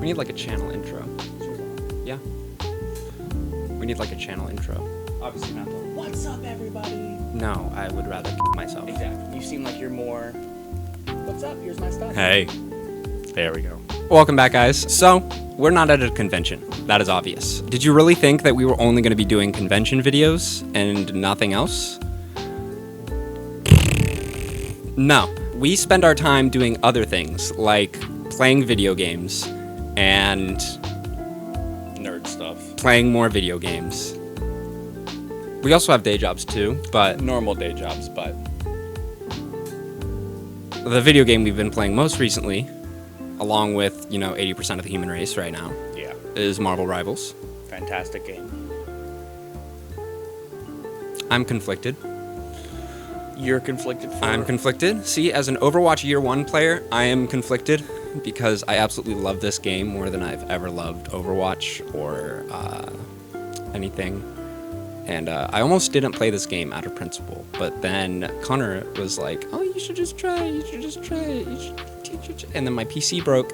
need like a channel intro. Yeah. We need like a channel intro. Obviously not the "What's up, everybody?" No, I would rather myself. Exactly. You seem like you're more "What's up? Here's my stuff." Hey. There we go. Welcome back, guys. So, we're not at a convention. That is obvious. Did you really think that we were only going to be doing convention videos and nothing else? No. We spend our time doing other things, like playing video games and Nerd stuff. playing more video games. We also have day jobs too, but Normal day jobs, but the video game we've been playing most recently, along with, 80% of the human race right now, yeah, is Marvel Rivals. fantastic game. I'm conflicted. You're conflicted for... I'm conflicted. See, as an Overwatch Year 1 player, I am conflicted because I absolutely love this game more than I've ever loved Overwatch or anything. And I almost didn't play this game out of principle, but then Connor was like, "Oh, you should just try it. You should just try it. You should teach it." And then my PC broke,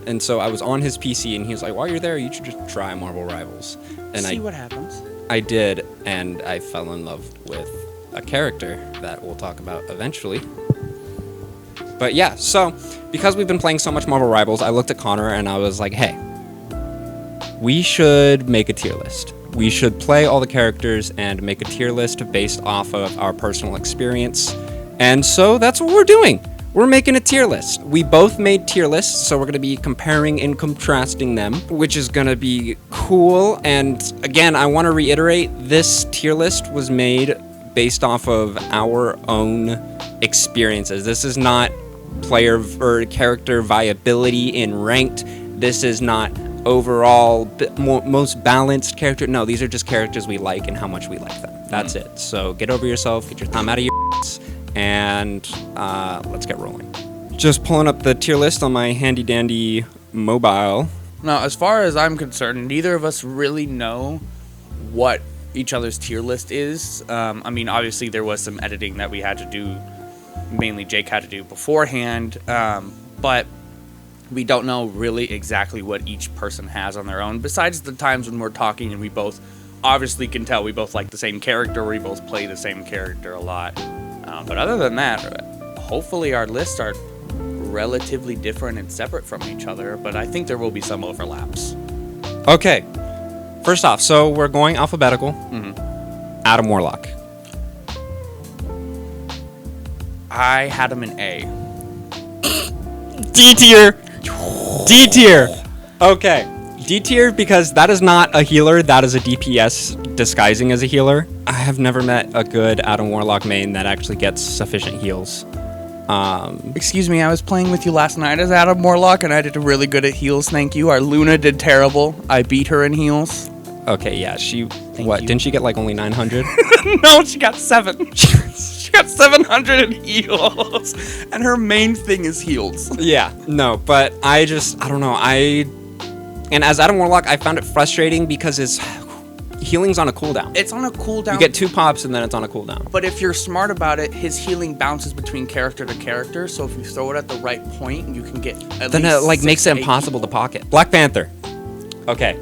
and so I was on his PC, and he was like, "While you're there, you should just try Marvel Rivals." And See what happens. I did, and I fell in love with a character that we'll talk about eventually. But yeah, so because we've been playing so much Marvel Rivals, I looked at Connor and I was like, "Hey, we should make a tier list. We should play all the characters and make a tier list based off of our personal experience." And so that's what we're doing. We're making a tier list. We both made tier lists, so we're going to be comparing and contrasting them, which is going to be cool. And again, I want to reiterate, this tier list was made based off of our own experiences. This is not player or character viability in ranked. This is not overall most balanced character. No, these are just characters we like and how much we like them. That's it. So get over yourself, get your thumb out of your ass, and let's get rolling. Just pulling up the tier list on my handy dandy mobile. Now, as far as I'm concerned, neither of us really know what each other's tier list is. I mean, obviously there was some editing that we had to do, mainly Jake had to do beforehand, but we don't know really exactly what each person has on their own, besides the times when we're talking and we both obviously can tell we both like the same character, or we both play the same character a lot. But other than that, hopefully our lists are relatively different and separate from each other, but I think there will be some overlaps. Okay. First off, so we're going alphabetical. Adam Warlock. I had him in A. D tier. D tier. Okay. D tier because that is not a healer. That is a DPS disguising as a healer. I have never met a good Adam Warlock main that actually gets sufficient heals. Excuse me, I was playing with you last night as Adam Warlock, and I did really good at heals, thank you. Our Luna did terrible. I beat her in heals. Okay, yeah, you. didn't she get like only 900? No, she got 7. She got 700 in heals. And her main thing is heals. Yeah, no, but I don't know, and as Adam Warlock, I found it frustrating because his healing's on a cooldown. It's on a cooldown. You get 2 pops and then it's on a cooldown. But if you're smart about it, his healing bounces between character to character, so if you throw it at the right point, you can get at then least it like 6 makes to it 8 impossible to people. pocket. Black Panther. Okay.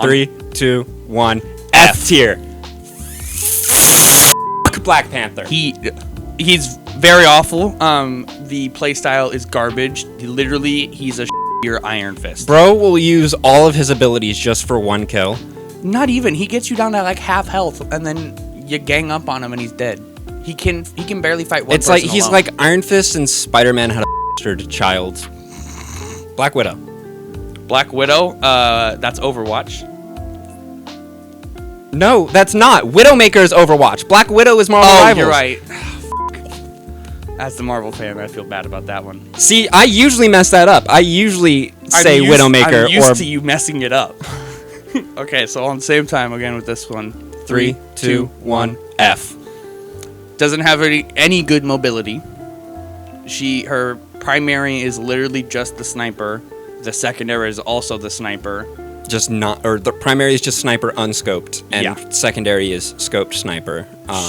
3, 2, 1. F tier. Fuck Black Panther. He's very awful. The playstyle is garbage. He's a your Iron Fist. Bro will use all of his abilities just for 1 kill. Not even. He gets you down to like half health, and then you gang up on him, and he's dead. He can barely fight one. It's like he's alone. like Iron Fist and Spider-Man had a bastard child. Black Widow. Black Widow. That's Overwatch. No, that's not. Widowmaker is Overwatch. Black Widow is Marvel Rivals. You're right. As the Marvel fan, I feel bad about that one. See, I usually mess that up. I usually say Widowmaker I'm used or to you messing it up. Okay, so on the same time again with this one. 3, 2, 1, F. Doesn't have any good mobility. Her primary is literally just the sniper. The secondary is also the sniper. The primary is just sniper unscoped, and Yeah. secondary is scoped sniper.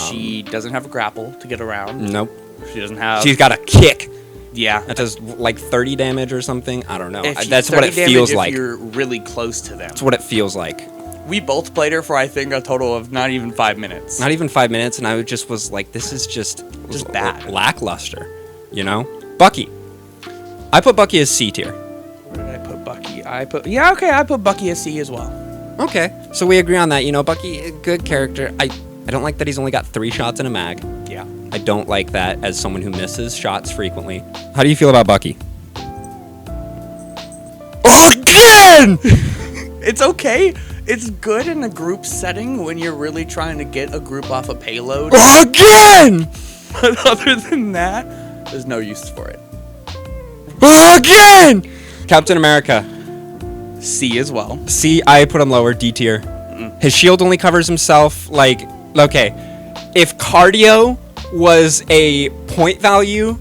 She doesn't have a grapple to get around. Nope. She doesn't have... She's got a kick. Yeah. That does like 30 damage or something. I don't know. If you- That's what 30 it damage feels if like. you're really close to them. That's what it feels like. We both played her for, I think, a total of not even 5 minutes. Not even 5 minutes, and I just was like, this is just bad. lackluster, you know? Bucky. I put Bucky as C tier. Where did I put Bucky? I put Bucky as C as well. Okay, so we agree on that. You know, Bucky, a good character. I don't like that he's only got 3 shots in a mag. Yeah. I don't like that as someone who misses shots frequently. How do you feel about Bucky? Again! It's okay. It's good in a group setting when you're really trying to get a group off a payload. Again! But other than that, there's no use for it. Again! Captain America. C as well. C, I put him lower, D tier. His shield only covers himself, like, okay. If cardio was a point value,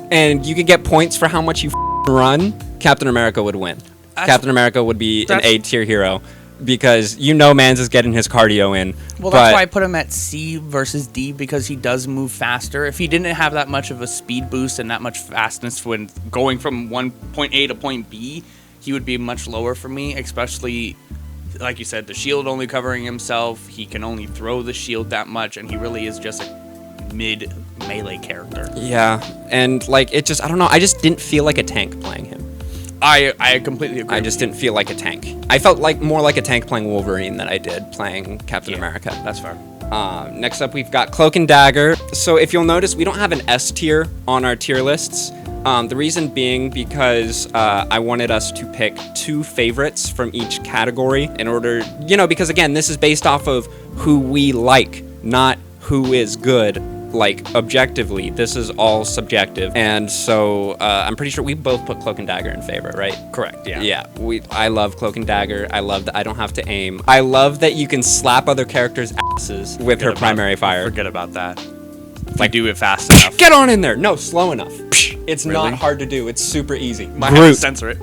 and you could get points for how much you run, Captain America would win. Captain America would be an A tier hero, because you know Mans is getting his cardio in. Well, that's why I put him at C versus D, because he does move faster. If he didn't have that much of a speed boost and that much fastness when going from point A to point B, he would be much lower for me, especially, like you said, the shield only covering himself. He can only throw the shield that much, and he really is just a mid melee character. Yeah, and like it just, I don't know, I just didn't feel like a tank playing him. I completely agree. I just didn't feel like a tank. I felt like more like a tank playing Wolverine than I did playing Captain America. That's fair. Next up, we've got Cloak and Dagger. So if you'll notice, we don't have an S tier on our tier lists. The reason being because I wanted us to pick 2 favorites from each category in order, you know, because again, this is based off of who we like, not who is good. Like, objectively, this is all subjective. And so I'm pretty sure we both put Cloak and Dagger in favorite, right? Correct, yeah. Yeah, I love Cloak and Dagger. I love that I don't have to aim. I love that you can slap other characters' asses with her primary fire. Forget about that. Like, do it fast enough. Get on in there. No, slow enough. It's Really? not hard to do. It's super easy. Might have to censor it.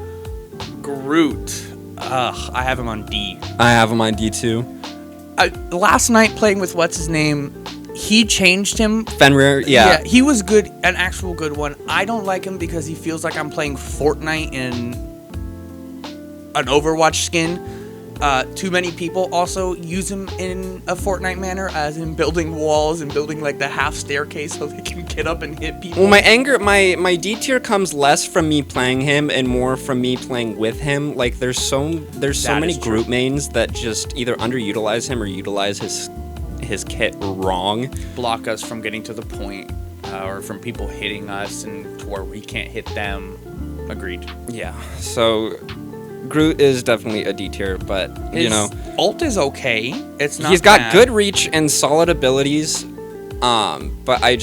Groot. Ugh, I have him on D. I have him on D2. Last night playing with what's his name, he changed him. Fenrir, yeah. He was good, an actual good one. I don't like him because he feels like I'm playing Fortnite in an Overwatch skin. Too many people also use him in a Fortnite manner, as in building walls and building like the half staircase so they can get up and hit people. Well, my D tier comes less from me playing him and more from me playing with him. Like, there's so many group mains that just either underutilize him or utilize his kit wrong. Block us from getting to the point, or from people hitting us and to where we can't hit them. Agreed. Yeah. So Groot is definitely a D tier, but you know, ult is okay. It's not. He's got bad. good reach and solid abilities. But I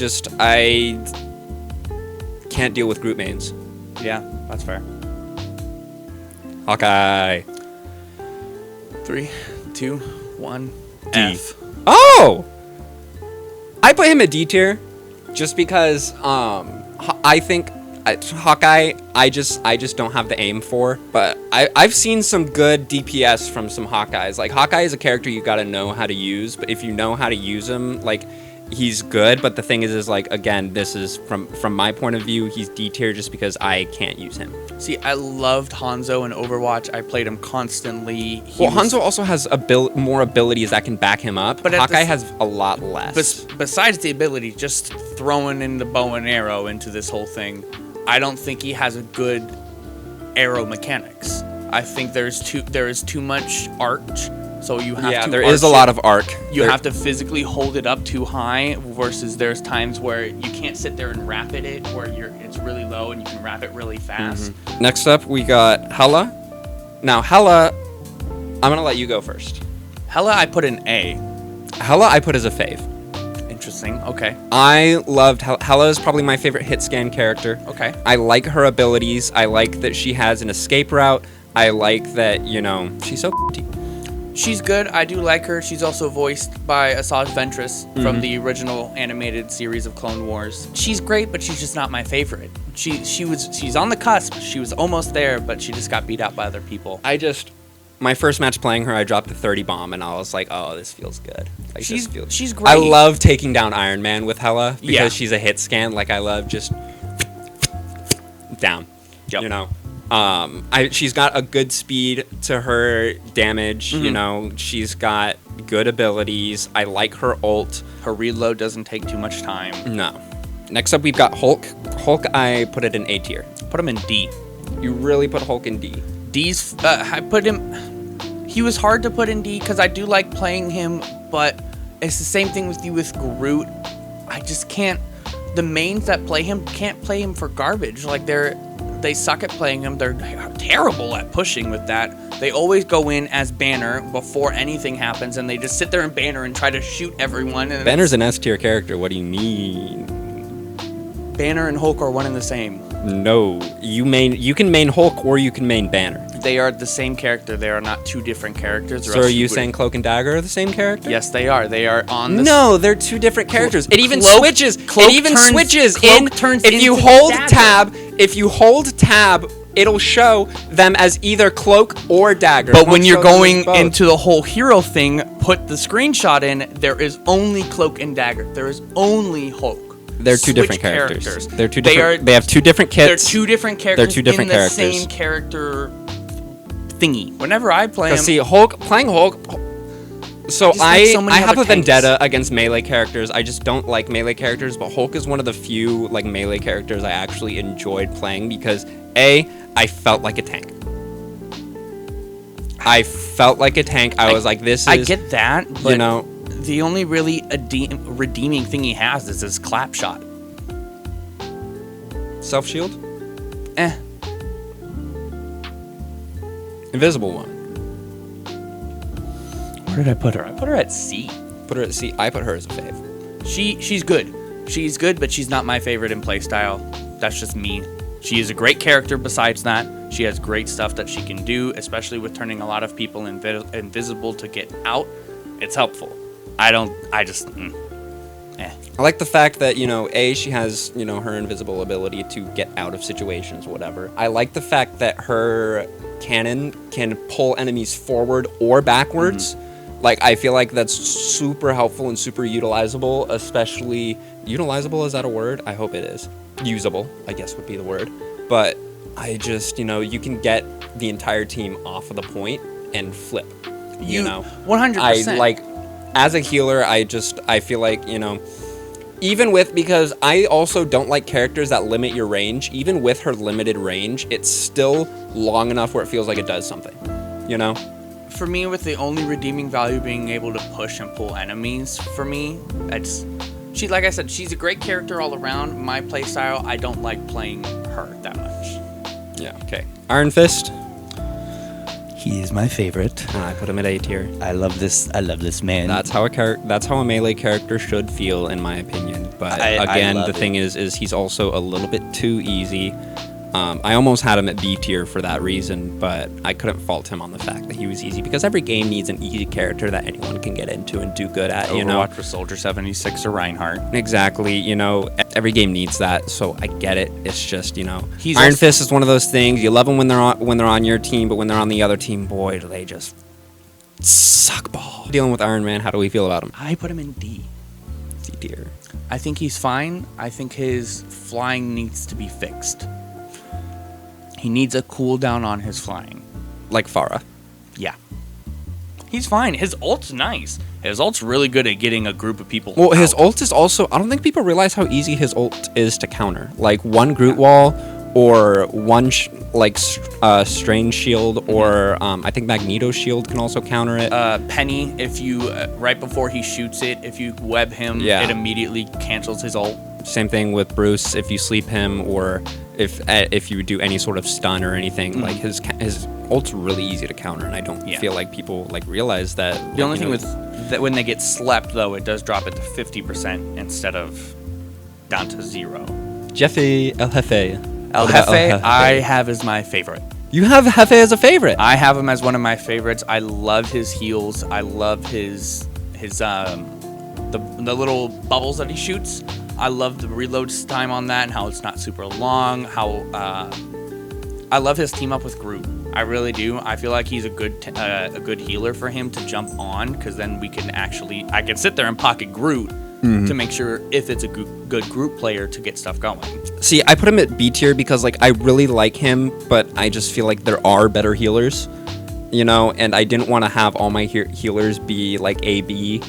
can't deal with Groot mains. Yeah, that's fair. Hawkeye. 3, 2, 1. D. F. Oh! I put him a D tier just because I think Hawkeye I just don't have the aim for, but I've seen some good DPS from some Hawkeyes. Like, Hawkeye is a character you got to know how to use, but if you know how to use him, like, he's good. But the thing is like, again, this is from my point of view, he's D tier just because I can't use him. See, I loved Hanzo in Overwatch. I played him constantly. Hanzo also has more abilities that can back him up, but Hawkeye has a lot less. Besides the ability, just throwing in the bow and arrow into this whole thing, I don't think he has a good arrow mechanics. I think there is too much arch, so you have to. There is a lot of arc. You have to physically hold it up too high, versus there's times where you can't sit there and rapid it, where it's really low and you can wrap it really fast. Mm-hmm. Next up, we got Hela. Now, Hela, I'm gonna let you go first. Hela, I put an A. Hela, I put as a fave. Interesting. Okay. I loved Hela is probably my favorite hit scan character. Okay. I like her abilities. I like that she has an escape route. I like that, you know, she's so She's good. I do like her. She's also voiced by Asajj Ventress from the original animated series of Clone Wars. She's great, but she's just not my favorite. She's on the cusp. She was almost there, but she just got beat out by other people. My first match playing her, I dropped a 30 bomb, and I was like, "Oh, this feels good." Like, she's great. I love taking down Iron Man with Hela because Yeah. she's a hit scan. Like, I love just down. Yep. You know, she's got a good speed to her damage. You know, she's got good abilities. I like her ult. Her reload doesn't take too much time. No. Next up, we've got Hulk. Hulk, I put it in A tier. Put him in D. You really put Hulk in D. D's. I put him. He was hard to put in D because I do like playing him, but it's the same thing with you with Groot. I just can't. The mains that play him can't play him for garbage. Like they suck at playing him. They're terrible at pushing with that. They always go in as Banner before anything happens, and they just sit there in Banner and try to shoot everyone. And Banner's an S tier character. What do you mean? Banner and Hulk are one and the same. No, you can main Hulk or you can main Banner. They are the same character. They are not two different characters. So are you saying Cloak and Dagger are the same character? Yes, they are. They are on the... No, they're two different characters. It even Cloak- switches. Cloak It even turns- switches Cloak in. turns If you into hold Dagger. tab, it'll show them as either Cloak or Dagger. But It when won't you're show them as going both. into the whole hero thing, put the screenshot in, there is only Cloak and Dagger. There is only Hulk. They're two Switch different characters. They're two They different. are- They have two different They're kits. two different characters two different in the characters. same character thingy. Whenever I play him, See, playing Hulk. So just like so many I have other a tanks. vendetta against melee characters. I just don't like melee characters, but Hulk is one of the few like melee characters I actually enjoyed playing because I felt like a tank. I felt like a tank. I was like, this is. I get that, but you know, the only really redeeming thing he has is his clap shot. self shield, invisible one. Where did I put her? I put her at C. Put her at C. I put her as a fave. She's good. She's good, but she's not my favorite in playstyle. That's just me. She is a great character besides that. She has great stuff that she can do, especially with turning a lot of people invisible to get out. It's helpful. I just... I like the fact that, she has, her invisible ability to get out of situations, whatever. I like the fact that her cannon can pull enemies forward or backwards. Like, I feel like that's super helpful and super utilizable, especially... Utilizable, is that a word? I hope it is. Usable, I guess would be the word. But I just, you can get the entire team off of the point and flip, you know? 100%. As a healer, I feel like, because I also don't like characters that limit your range. Even with her limited range, it's still long enough where it feels like it does something, For me, with the only redeeming value being able to push and pull enemies, for me, like I said, she's a great character all around. My playstyle, I don't like playing her that much. Yeah, okay. Iron Fist, He is my favorite. I put him at A tier. I love this man. That's how a melee character should feel, in my opinion. But I again, love the thing is he's also a little bit too easy. I almost had him at B tier for that reason, but I couldn't fault him on the fact that he was easy because every game needs an easy character that anyone can get into and do good at. Overwatch for Soldier 76 or Reinhardt. Exactly. Every game needs that, so I get it. It's just He's Iron also- Fist is one of those things. You love them when they're on your team, but when they're on the other team, boy, do they just suck ball. Dealing with Iron Man, how do we feel about him? I put him in D. C tier. I think he's fine. I think his flying needs to be fixed. He needs a cooldown on his flying. Like Pharah. Yeah. He's fine. His ult's nice. His ult's really good at getting a group of people Well, his out. ult is also... I don't think people realize how easy his ult is to counter. Like, one Groot wall or one, Strange shield or I think Magneto shield can also counter it. Penny, if you, right before he shoots it, if you web him, Yeah. it immediately cancels his ult. Same thing with Bruce. If you sleep him or if you do any sort of stun or anything, like his ult's really easy to counter, and I don't feel like people realize that. The only thing with that when they get slept, though, it does drop it to 50% instead of down to 0. Jeffy El Jefe. El Jefe, I have as my favorite. You have Jefe as a favorite. I have him as one of my favorites. I love his heals. I love his the little bubbles that he shoots. I love the reload time on that and how it's not super long. I love his team up with Groot. I really do. I feel like he's a good healer for him to jump on, because then I can sit there and pocket Groot to make sure if it's a good group player to get stuff going. See, I put him at B tier because like I really like him, but I just feel like there are better healers, you know, and I didn't want to have all my healers be like AB,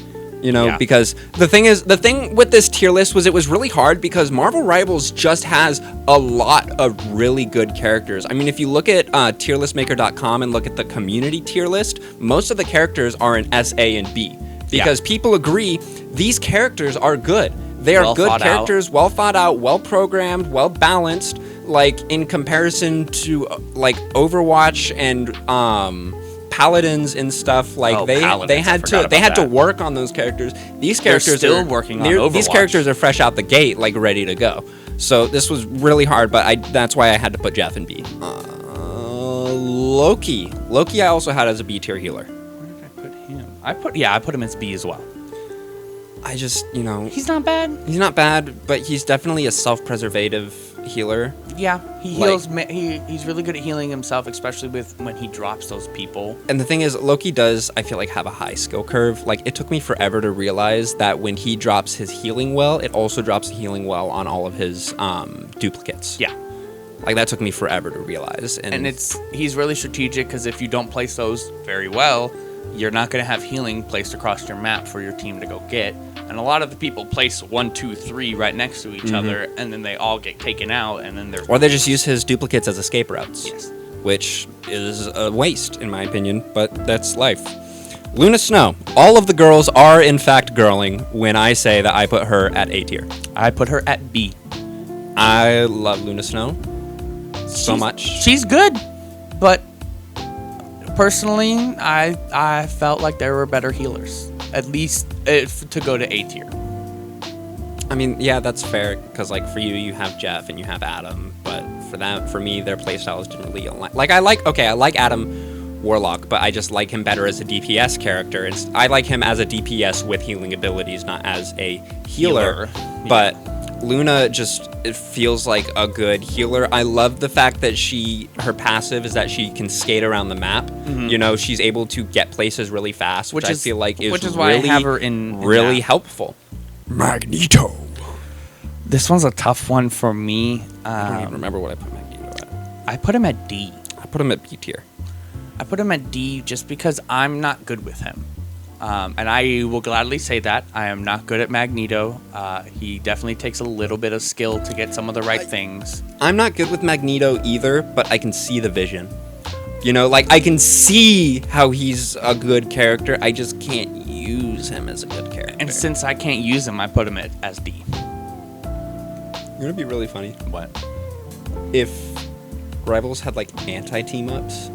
you know, Yeah. because the thing with this tier list was it was really hard because Marvel Rivals just has a lot of really good characters. I mean, if you look at tierlistmaker.com and look at the community tier list, most of the characters are in S, A, and B because people agree these characters are good. They are Well good thought out. characters, well thought out, well programmed, well balanced. Like in comparison to like Overwatch and Paladins and stuff, like Oh, they Paladins, I had forgot to they about had to that. work on those characters. These They're characters still are working on These Overwatch. characters are fresh out the gate, like ready to go. So this was really hard, but that's why I had to put Jeff in B. Loki, I also had as a B tier healer. Where did I put him? I put him as B as well. I just, you know, He's not bad. he's not bad, but he's definitely a self-preservative healer. Yeah, he Like- heals. He's really good at healing himself, especially with when he drops those people. And the thing is, Loki does, I feel like, have a high skill curve. Like, it took me forever to realize that when he drops his healing well, it also drops the healing well on all of his duplicates. Yeah, Like, that took me forever to realize. and he's really strategic because if you don't place those very well, you're not going to have healing placed across your map for your team to go get. And a lot of the people place 1, 2, 3 right next to each other, and then they all get taken out, and then they're Or they just use his duplicates as escape routes. Yes. Which is a waste, in my opinion, but that's life. Luna Snow. All of the girls are, in fact, girling when I say that I put her at A tier. I put her at B. I love Luna Snow so She's- much. She's good, but personally, I felt like there were better healers. At least to go to A tier. I mean, yeah, that's fair, because, like, for you have Jeff and you have Adam, but for me, their playstyles didn't really align. Like, I like Adam Warlock, but I just like him better as a DPS character. I like him as a DPS with healing abilities, not as a healer. But Luna it feels like a good healer. I love the fact that her passive is that she can skate around the map. You know, she's able to get places really fast, which I feel like is why really, I have her in really that. helpful. Magneto. This one's a tough one for me. I don't even remember what I put Magneto at. I put him at D. I put him at B tier. I put him at D just because I'm not good with him. And I will gladly say that. I am not good at Magneto. He definitely takes a little bit of skill to get some of the right things. I'm not good with Magneto either, but I can see the vision. You know, like, I can see how he's a good character. I just can't use him as a good character. And since I can't use him, I put him as D. It's gonna be really funny What? if Rivals had, like, anti-team ups.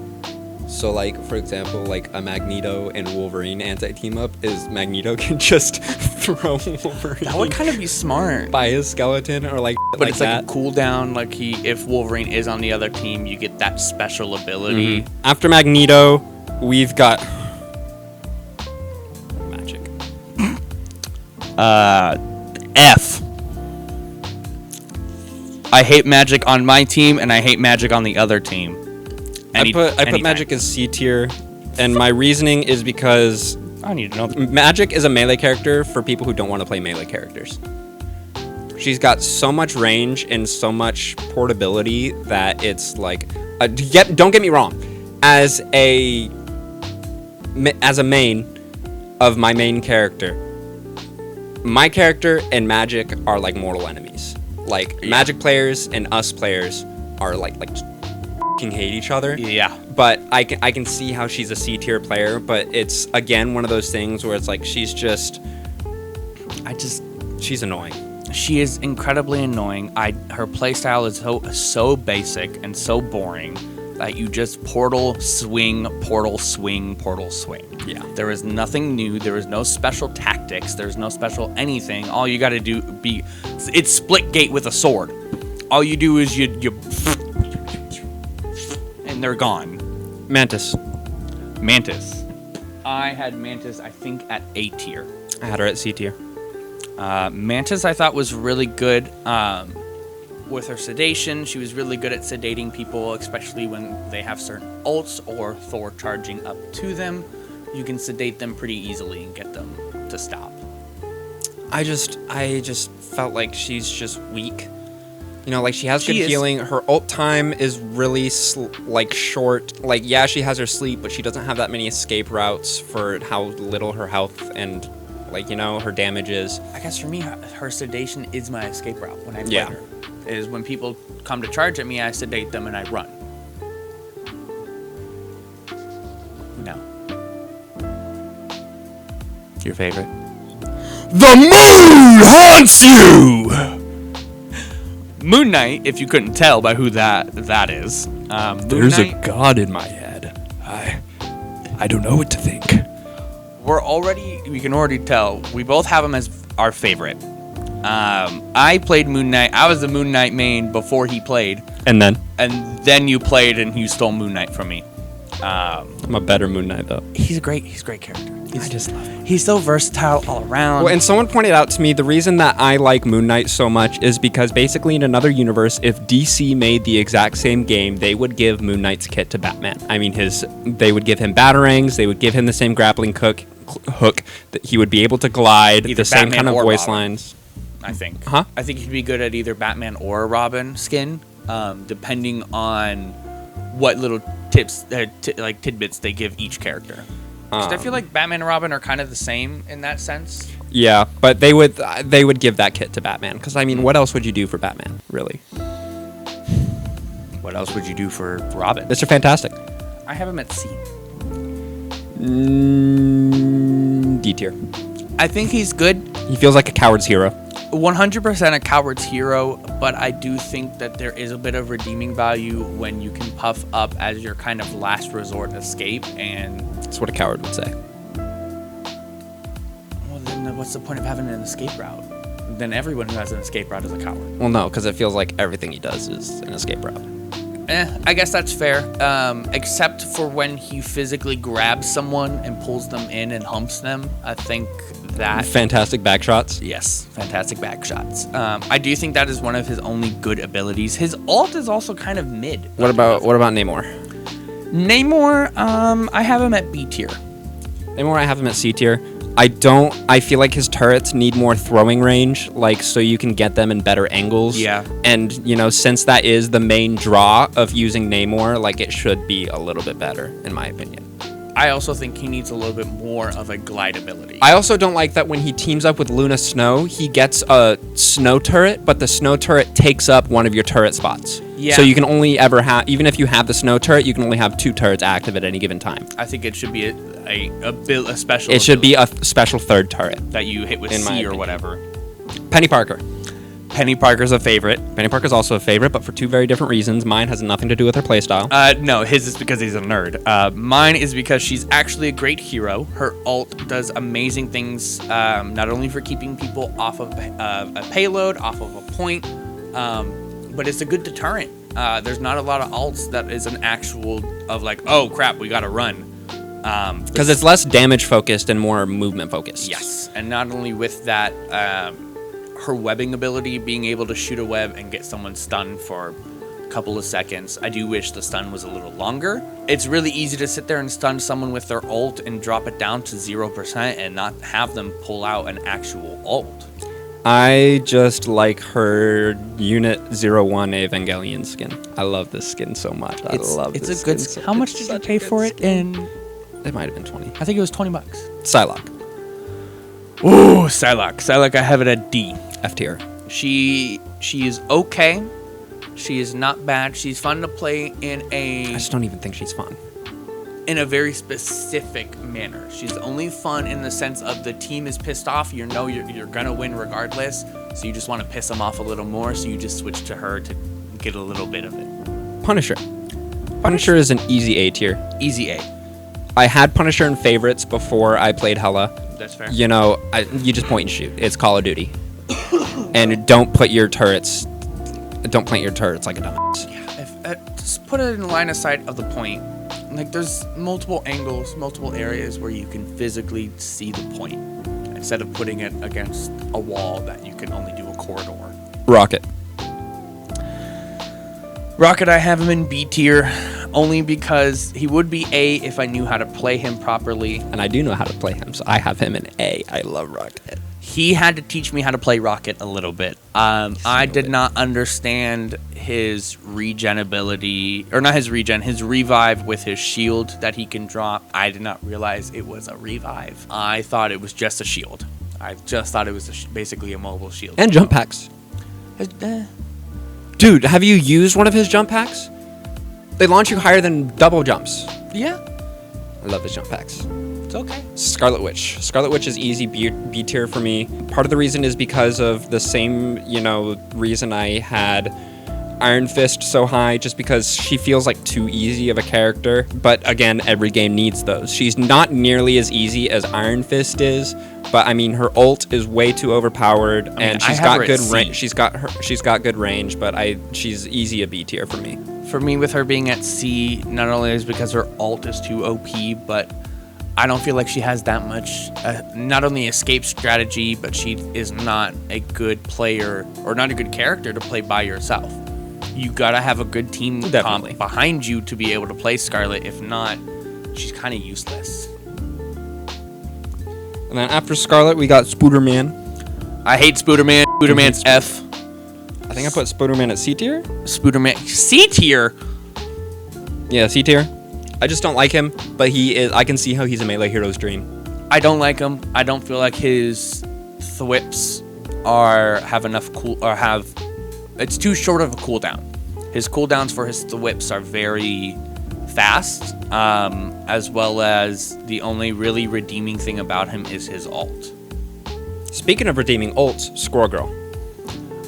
So, like, for example, like, a Magneto and Wolverine anti-team up is Magneto can just throw Wolverine That would kind of be smart. by his skeleton or, like, But like it's that. like a cooldown. Like if Wolverine is on the other team, you get that special ability. After Magneto, we've got Magic. F. I hate Magic on my team, and I hate Magic on the other team. I put Anytime. Magic as C tier, and my reasoning is because I don't need to know. Magic is a melee character for people who don't want to play melee characters. She's got so much range and so much portability that it's like, don't get me wrong, as a main of my main character, my character and Magic are like mortal enemies. Like, Magic players and us players are like hate each other. Yeah. But I can see how she's a C tier player, but it's again one of those things where it's like she's annoying. She is incredibly annoying. Her playstyle is so basic and so boring that you just portal swing, portal swing, portal swing. Yeah. There is nothing new. There is no special tactics. There's no special anything. All you got to do it's split gate with a sword. All you do is you and they're gone. Mantis. I had Mantis, I think, at A tier. I had her at C tier. Mantis, I thought, was really good with her sedation. She was really good at sedating people, especially when they have certain ults or Thor charging up to them. You can sedate them pretty easily and get them to stop. I just felt like she's just weak. You know, like she has good She is. healing. Her ult time is really like short. Like yeah, she has her sleep, but she doesn't have that many escape routes for how little her health and like you know her damage is. I guess for me, her sedation is my escape route when I play Yeah. her. Is when people come to charge at me, I sedate them and I run. No. Your favorite? The moon haunts you! Moon Knight, if you couldn't tell by who that is. Moon Knight, god in my head. I don't know what to think. we can already tell, we both have him as our favorite. I played Moon Knight, I was the Moon Knight main before he played, And then you played and you stole Moon Knight from me. I'm a better Moon Knight though. He's a great character. I just love him. He's so versatile all around. Well, and someone pointed out to me the reason that I like Moon Knight so much is because basically in another universe, if DC made the exact same game, they would give Moon Knight's kit to Batman. I mean, they would give him batarangs, they would give him the same grappling hook that he would be able to glide, Either the same Batman kind of or voice Robin. lines. I think. Huh? I think he'd be good at either Batman or a Robin skin, depending on what little tips, like tidbits they give each character. 'Cause I feel like Batman and Robin are kind of the same in that sense. Yeah, but they would give that kit to Batman because I mean, what else would you do for Batman, really? What else would you do for Robin? Mr. Fantastic. I have him at C. D tier. I think he's good. He feels like a coward's hero. 100% a coward's hero, but I do think that there is a bit of redeeming value when you can puff up as your kind of last resort escape, and That's what a coward would say. well, then what's the point of having an escape route? Then everyone who has an escape route is a coward. Well, no, because it feels like everything he does is an escape route. I guess that's fair, except for when he physically grabs someone and pulls them in and humps them. I think that... Fantastic back shots. Yes, fantastic back shots. I do think that is one of his only good abilities. His ult is also kind of mid. What about Namor? Namor? I have him at B tier. Namor, I have him at C tier. I feel like his turrets need more throwing range, like so you can get them in better angles. Yeah. And you know, since that is the main draw of using Namor, like it should be a little bit better, in my opinion. I also think he needs a little bit more of a glide ability. I also don't like that when he teams up with Luna Snow, he gets a snow turret, but the snow turret takes up one of your turret spots. Yeah. So you can only ever have, even if you have the snow turret, you can only have 2 turrets active at any given time. I think it should be a special. It should be a special third turret. that you hit with in my C or opinion. whatever. Penny Parker. Penny Parker's a favorite. Penny Parker's also a favorite, but for 2 very different reasons. Mine has nothing to do with her playstyle. No, his is because he's a nerd. Mine is because she's actually a great hero. Her ult does amazing things, not only for keeping people off of a payload, off of a point, but it's a good deterrent. There's not a lot of ults that is an actual of like, oh crap, we gotta run. Because it's less damage focused and more movement focused. Yes, and not only with that, her webbing ability, being able to shoot a web and get someone stunned for a couple of seconds. I do wish the stun was a little longer. It's really easy to sit there and stun someone with their ult and drop it down to 0% and not have them pull out an actual ult. I just like her Unit 01 Evangelion skin. I love this skin so much. I love it's this a good skin so- How much it's did you such a pay good for it? skin. And It might have been 20. I think it was $20. Psylocke. Ooh, Psylocke, I have it at D. F tier. She is okay. She is not bad. She's fun to play in I just don't even think she's fun. a very specific manner. She's only fun in the sense of the team is pissed off. You know you're gonna win regardless, so you just want to piss them off a little more. So you just switch to her to get a little bit of it. Punisher. Punisher is an easy A tier. Easy A. I had Punisher in favorites before I played Hela. That's fair. You know, you just point and shoot. It's Call of Duty. And don't put your turrets. Don't plant your turrets like a dumbass. Just put it in the line of sight of the point. Like there's multiple angles, multiple areas where you can physically see the point, instead of putting it against a wall that you can only do a corridor. Rocket. Rocket, I have him in B tier, only because he would be A if I knew how to play him properly. And I do know how to play him, so I have him in A. I love Rocket. He had to teach me how to play Rocket a little bit. I did not understand his regen ability, or not his regen, his revive with his shield that he can drop. I did not realize it was a revive. I thought it was just a shield. I just thought it was basically a mobile shield. And jump packs. Eh. Dude, have you used one of his jump packs? They launch you higher than double jumps. Yeah, I love his jump packs. it's okay. Scarlet Witch. Scarlet Witch is easy B tier for me. Part of the reason is because of the same, reason I had Iron Fist so high, just because she feels like too easy of a character. But again, every game needs those. She's not nearly as easy as Iron Fist is, but I mean her ult is way too overpowered, and she's got good range. She's got good range, but she's easy a B tier for me. For me, with her being at C, not only is because her ult is too OP, but I don't feel like she has that much, not only escape strategy, but she is not a good player, or not a good character to play by yourself. You gotta have a good team Definitely. behind you to be able to play Scarlet. If not, she's kind of useless. And then after Scarlet, we got Spooderman. I hate Spooderman. Spooderman's F. I think I put Spooderman at C tier. Spooderman C tier. Yeah, C tier. I just don't like him, but he is. I can see how he's a melee hero's dream. I don't like him. I don't feel like his thwips have enough it's too short of a cooldown. His cooldowns for his thwips are very fast, as well as the only really redeeming thing about him is his ult. Speaking of redeeming ults, Squirrel Girl.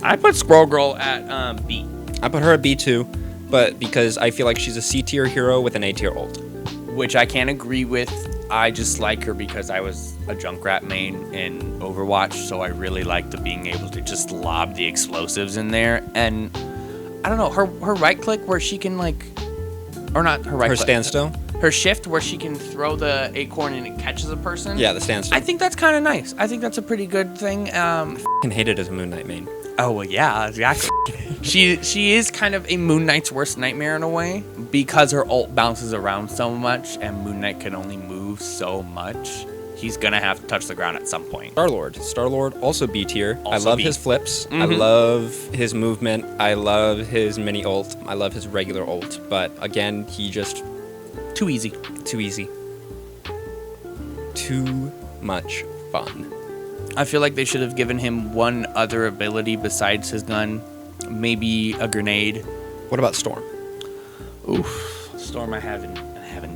I put Squirrel Girl at B. I put her at B2, but because I feel like she's a C tier hero with an A tier ult. Which I can't agree with. I just like her because I was a Junkrat main in Overwatch, so I really liked being able to just lob the explosives in there. And I don't know, her right click where she can or not her right Her click. standstill? Her shift where she can throw the acorn and it catches a person. Yeah, the standstill. I think that's kind of nice. I think that's a pretty good thing. I hate it as a Moon Knight main. Oh, well, yeah, exactly. She is kind of a Moon Knight's worst nightmare in a way, because her ult bounces around so much and Moon Knight can only move so much. He's gonna have to touch the ground at some point. Star-Lord, also B tier. I Also love B. his flips. I Mhm. love his movement. I love his mini ult. I love his regular ult. But again, he just Too easy. too easy. Too much fun. I feel like they should have given him one other ability besides his gun. Maybe a grenade. What about Storm? Oof. Storm I have in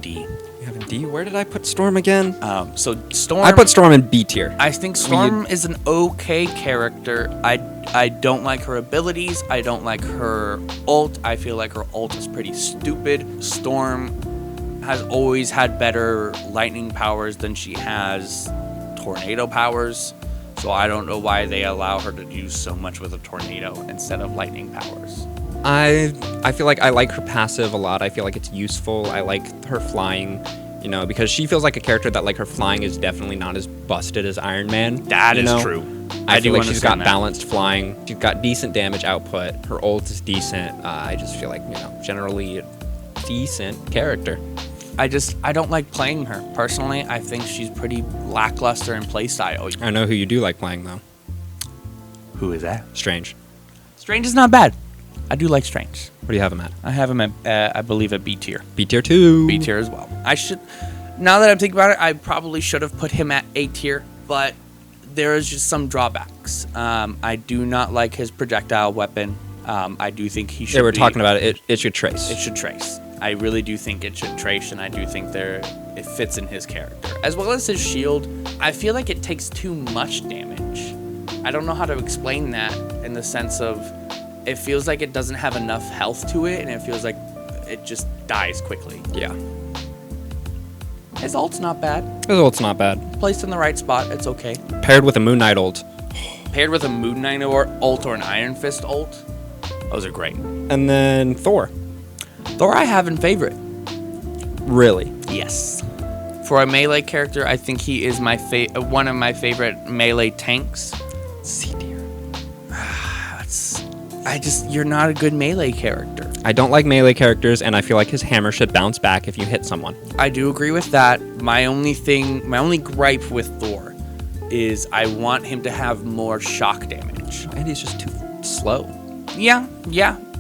D. You have a D? Where did I put Storm again? So Storm... I put Storm in B tier. I think Storm is an okay character. I don't like her abilities. I don't like her ult. I feel like her ult is pretty stupid. Storm has always had better lightning powers than she has tornado powers. So I don't know why they allow her to do so much with a tornado instead of lightning powers. I feel like I like her passive a lot. I feel like it's useful. I like her flying, because she feels like a character that her flying is definitely not as busted as Iron Man. That is true. I feel do like she's got understand that. balanced flying. She's got decent damage output. Her ult is decent. I just feel like, generally a decent character. I don't like playing her. Personally, I think she's pretty lackluster in playstyle. I know who you do like playing, though. Who is that? Strange. Strange is not bad. I do like Strange. What do you have him at? I have him at, I believe, at B tier. B tier 2. B tier as well. Now that I'm thinking about it, I probably should have put him at A tier, but there is just some drawbacks. I do not like his projectile weapon. I do think he should They were talking about it. It should trace. It should trace. I really do think it should trace, and I do think it fits in his character. As well as his shield, I feel like it takes too much damage. I don't know how to explain that in the sense of it feels like it doesn't have enough health to it, and it feels like it just dies quickly. Yeah. His ult's not bad. His ult's not bad. Placed in the right spot, it's okay. Paired with a Moon Knight ult. Paired with a Moon Knight ult or an Iron Fist ult, those are great. And then Thor. Thor I have in favorite. Really? Yes. For a melee character, I think he is one of my favorite melee tanks. C tier. You're not a good melee character. I don't like melee characters, and I feel like his hammer should bounce back if you hit someone. I do agree with that. My only gripe with Thor is I want him to have more shock damage. Andy's just too slow. Yeah.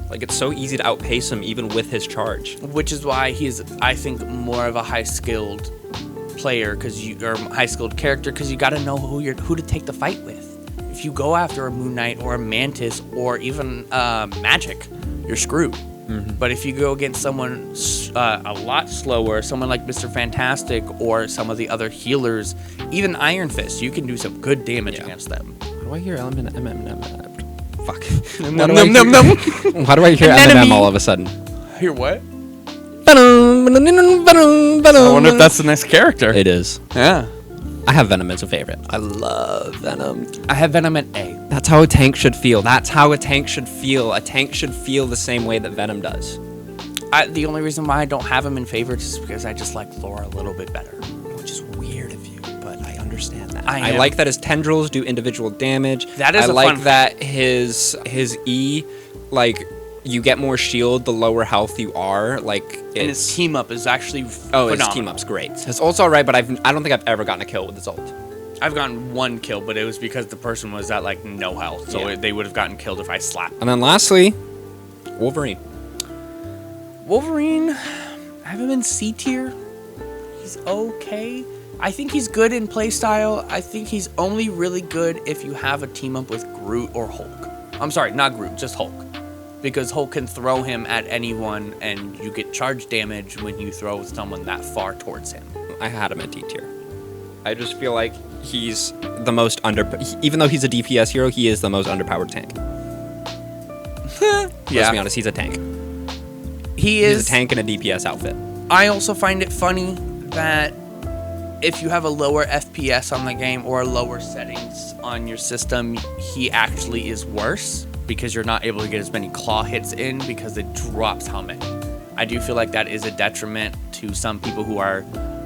Like, it's so easy to outpace him even with his charge. Which is why he's, I think, more of a high-skilled player, or high-skilled character, because you got to know who to take the fight with. If you go after a Moon Knight or a Mantis or even Magic, you're screwed. Mm-hmm. But if you go against someone a lot slower, someone like Mr. Fantastic or some of the other healers, even Iron Fist, you can do some good damage against them. How do I hear Fuck. Num, num, num, num. How do I hear Eminem all of a sudden? Hear what? I I wonder if that's the next character. It is. Yeah. I have Venom as a favorite. I love Venom. I have Venom at A. That's how a tank should feel. That's how a tank should feel. A tank should feel the same way that Venom does. The only reason why I don't have him in favorites is because I just like Thor a little bit better. Which is weird of you, but I understand that. I I am. like that his tendrils do individual damage. That is I a like fun that his E, like, you get more shield the lower health you are. Like, And his it's team up is actually his phenomenal. team up's great. His ult's alright, but I don't think I've ever gotten a kill with his ult. I've gotten one kill, but it was because the person was at like no health, so Yeah. they would have gotten killed if I slapped. And then lastly, Wolverine. Wolverine, I have him in C tier. He's okay. I think he's good in playstyle. I think he's only really good if you have a team up with Groot or Hulk. I'm sorry, not Groot, just Hulk. Because Hulk can throw him at anyone, and you get charge damage when you throw someone that far towards him. I had him at D tier. I just feel like he's the most even though he's a DPS hero, he is the most underpowered tank. Let's be honest, he's a tank. He's a tank in a DPS outfit. I also find it funny that if you have a lower FPS on the game or lower settings on your system, he actually is worse because you're not able to get as many claw hits in because it drops how many. I do feel like that is a detriment to some people who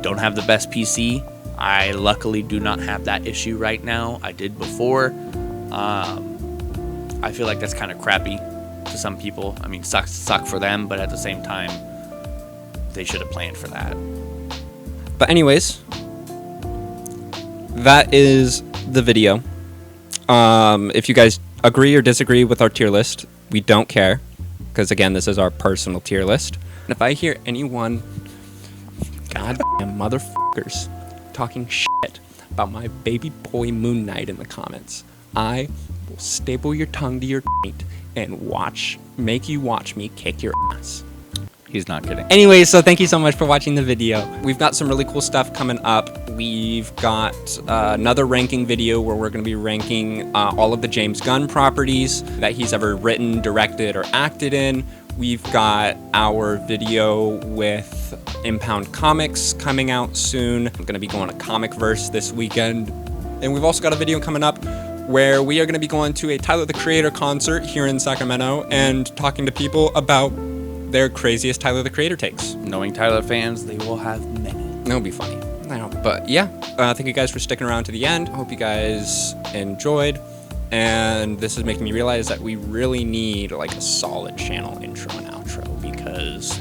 don't have the best PC. I luckily do not have that issue right now. I did before. I feel like that's kind of crappy to some people. I mean, suck for them, but at the same time, they should have planned for that. But anyways, that is the video. If you guys agree or disagree with our tier list, we don't care. Because again, this is our personal tier list. And if I hear anyone, goddamn motherfuckers, talking shit about my baby boy Moon Knight in the comments, I will staple your tongue to your taint and make you watch me kick your ass. He's not kidding. Anyways, so thank you so much for watching the video. We've got some really cool stuff coming up. We've got another ranking video where we're going to be ranking all of the James Gunn properties that he's ever written, directed, or acted in. We've got our video with Impound Comics coming out soon. I'm going to be going to Comicverse this weekend. And we've also got a video coming up where we are going to be going to a Tyler the Creator concert here in Sacramento and talking to people about their craziest Tyler the Creator takes. Knowing Tyler fans, they will have many. That'll be funny. I know. But yeah, thank you guys for sticking around to the end. I hope you guys enjoyed. And this is making me realize that we really need like a solid channel intro and outro because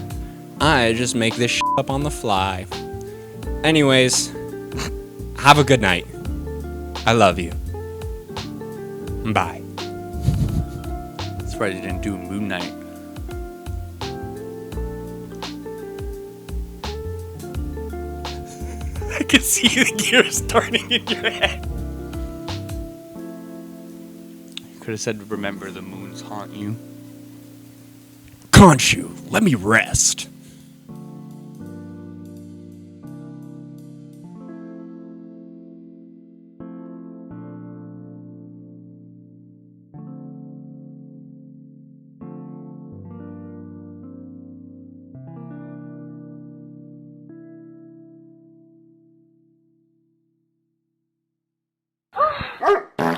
I just make this shit up on the fly. Anyways, have a good night. I love you. Bye. That's right, he didn't do Moon Knight. I can see the gears turning in your head. You could have said, remember the moons haunt you. Khonshu, let me rest.